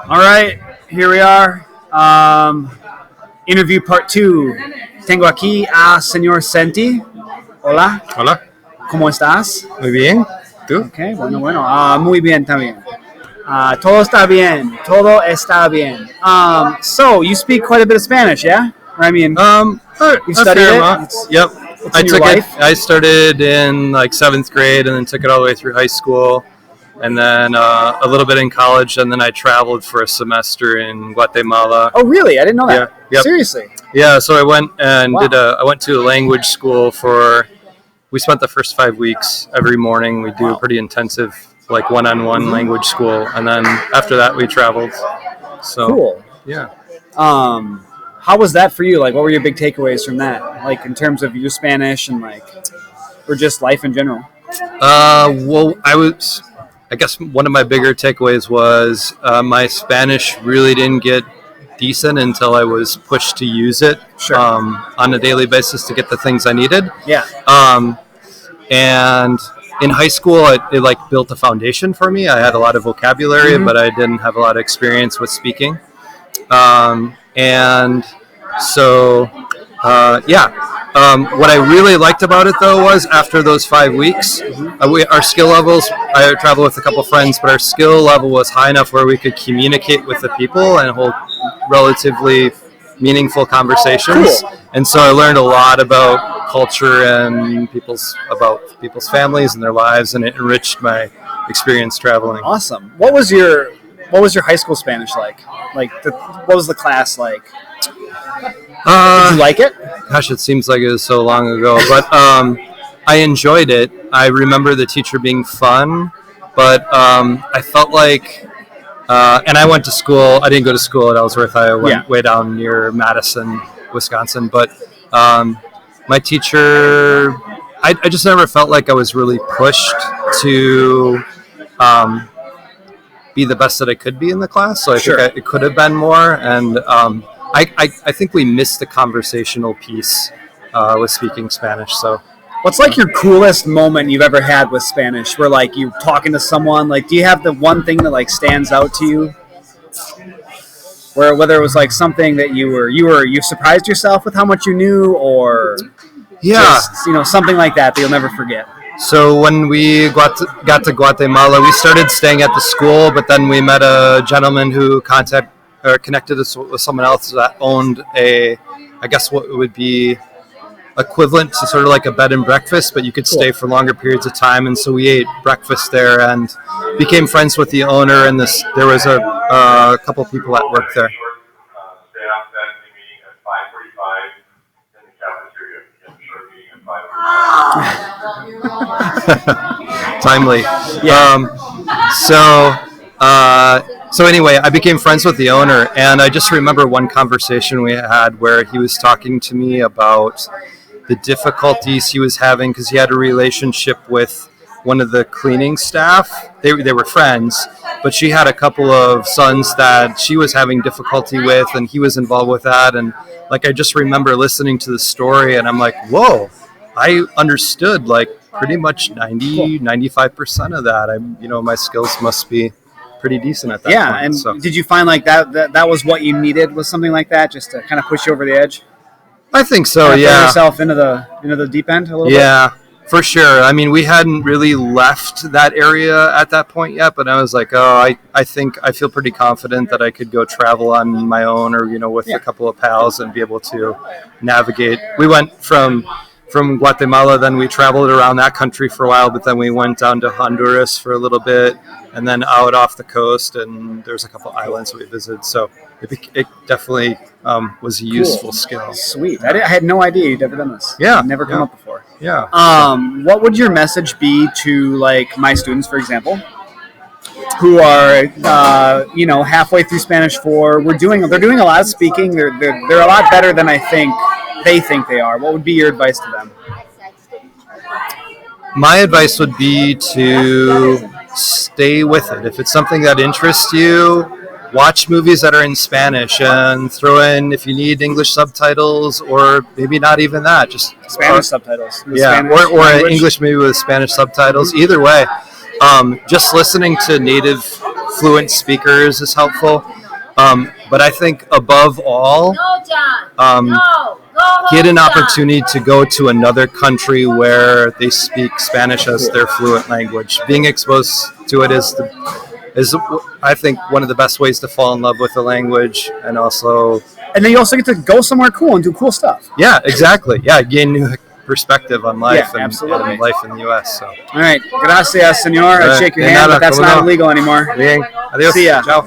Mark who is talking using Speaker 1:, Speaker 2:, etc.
Speaker 1: All right, here we are. Interview part 2. Tengo aquí a Señor Senti. Hola,
Speaker 2: Hola,
Speaker 1: ¿cómo estás?
Speaker 2: muy bien. ¿Tú?
Speaker 1: Okay, bueno. Muy bien también. Todo está bien. Todo está bien. So, you speak quite a bit of Spanish, yeah? I mean, you studied it?
Speaker 2: Yep.
Speaker 1: It's
Speaker 2: I
Speaker 1: in your
Speaker 2: took it.
Speaker 1: life?
Speaker 2: I started in like 7th grade, and then took it all the way through high school, and then a little bit in college, and then I traveled for a semester in Guatemala.
Speaker 1: Oh, really? I didn't know that.
Speaker 2: Yeah, yep.
Speaker 1: Seriously?
Speaker 2: Yeah. So I went and
Speaker 1: Wow.
Speaker 2: I went to a language school for. We spent the first 5 weeks every morning. We do a pretty intensive, like one-on-one language school, and then after that we traveled. So
Speaker 1: Cool.
Speaker 2: yeah.
Speaker 1: How was that for you? Like, what were your big takeaways from that? Like, in terms of your Spanish and or just life in general?
Speaker 2: Well, I guess one of my bigger takeaways was my Spanish really didn't get decent until I was pushed to use it on a daily basis to get the things I needed.
Speaker 1: Yeah.
Speaker 2: And in high school, it like built a foundation for me. I had a lot of vocabulary, but I didn't have a lot of experience with speaking. And so, what I really liked about it, though, was after those 5 weeks, our skill levels, I traveled with a couple friends, but our skill level was high enough where we could communicate with the people and hold relatively meaningful conversations.
Speaker 1: Cool.
Speaker 2: And so I learned a lot about culture and people's families and their lives, and it enriched my experience traveling.
Speaker 1: Awesome. What was your high school Spanish like? What was the class like? Did you like it?
Speaker 2: Gosh, it seems like it was so long ago, but I enjoyed it. I remember the teacher being fun, but I felt like, and I went to school. I didn't go to school at Ellsworth. I went way down near Madison, Wisconsin. But my teacher, I just never felt like I was really pushed to be the best that I could be in the class. So I think it could have been more. And I think we missed the conversational piece with speaking Spanish. So,
Speaker 1: what's like your coolest moment you've ever had with Spanish? Where like you're talking to someone, like, do you have the one thing that like stands out to you? Where whether it was like something that you surprised yourself with how much you knew, or just, something like that you'll never forget.
Speaker 2: So when we got to Guatemala, we started staying at the school, but then we met a gentleman who connected us with someone else that owned I guess what would be equivalent to sort of like a bed and breakfast, but you could stay for longer periods of time. And so we ate breakfast there and became friends with the owner. And there was a couple people that worked there. Timely.
Speaker 1: Yeah.
Speaker 2: So anyway, I became friends with the owner, and I just remember one conversation we had where he was talking to me about the difficulties he was having because he had a relationship with one of the cleaning staff. They were friends, but she had a couple of sons that she was having difficulty with, and he was involved with that. And like, I just remember listening to the story, and I'm like, whoa, I understood like pretty much 95% of that. My skills must be pretty decent at that point.
Speaker 1: Yeah, and did you find like that was what you needed, was something like that, just to kind of push you over the edge?
Speaker 2: I think so.
Speaker 1: Throw
Speaker 2: Yeah.
Speaker 1: yourself into the deep end a little bit.
Speaker 2: Yeah, for sure. I mean, we hadn't really left that area at that point yet, but I was like, I think I feel pretty confident that I could go travel on my own, or with a couple of pals, and be able to navigate. We went from Guatemala, then we traveled around that country for a while, but then we went down to Honduras for a little bit, and then out off the coast, and there's a couple islands we visited. So it definitely was a useful skill.
Speaker 1: Sweet. I had no idea you'd ever done this.
Speaker 2: Yeah.
Speaker 1: Never come up before.
Speaker 2: Yeah.
Speaker 1: What would your message be to like my students, for example, who are halfway through Spanish 4? They're doing a lot of speaking. They're a lot better than I think they are. What would be your advice to them?
Speaker 2: My advice would be to stay with it. If it's something that interests you, watch movies that are in Spanish and throw in, if you need English subtitles, or maybe not even that, just
Speaker 1: Spanish subtitles.
Speaker 2: Or an English movie with Spanish subtitles. Either way, just listening to native fluent speakers is helpful. But I think above all, get an opportunity to go to another country where they speak Spanish as their fluent language. Being exposed to it is I think one of the best ways to fall in love with the language, and
Speaker 1: then you also get to go somewhere cool and do cool stuff.
Speaker 2: Yeah, exactly. Yeah, gain new perspective on life and life in the U.S. So.
Speaker 1: All right, gracias, señor. I shake your hand, but that's not illegal anymore.
Speaker 2: Bien. Adiós.
Speaker 1: See ya.
Speaker 2: Ciao.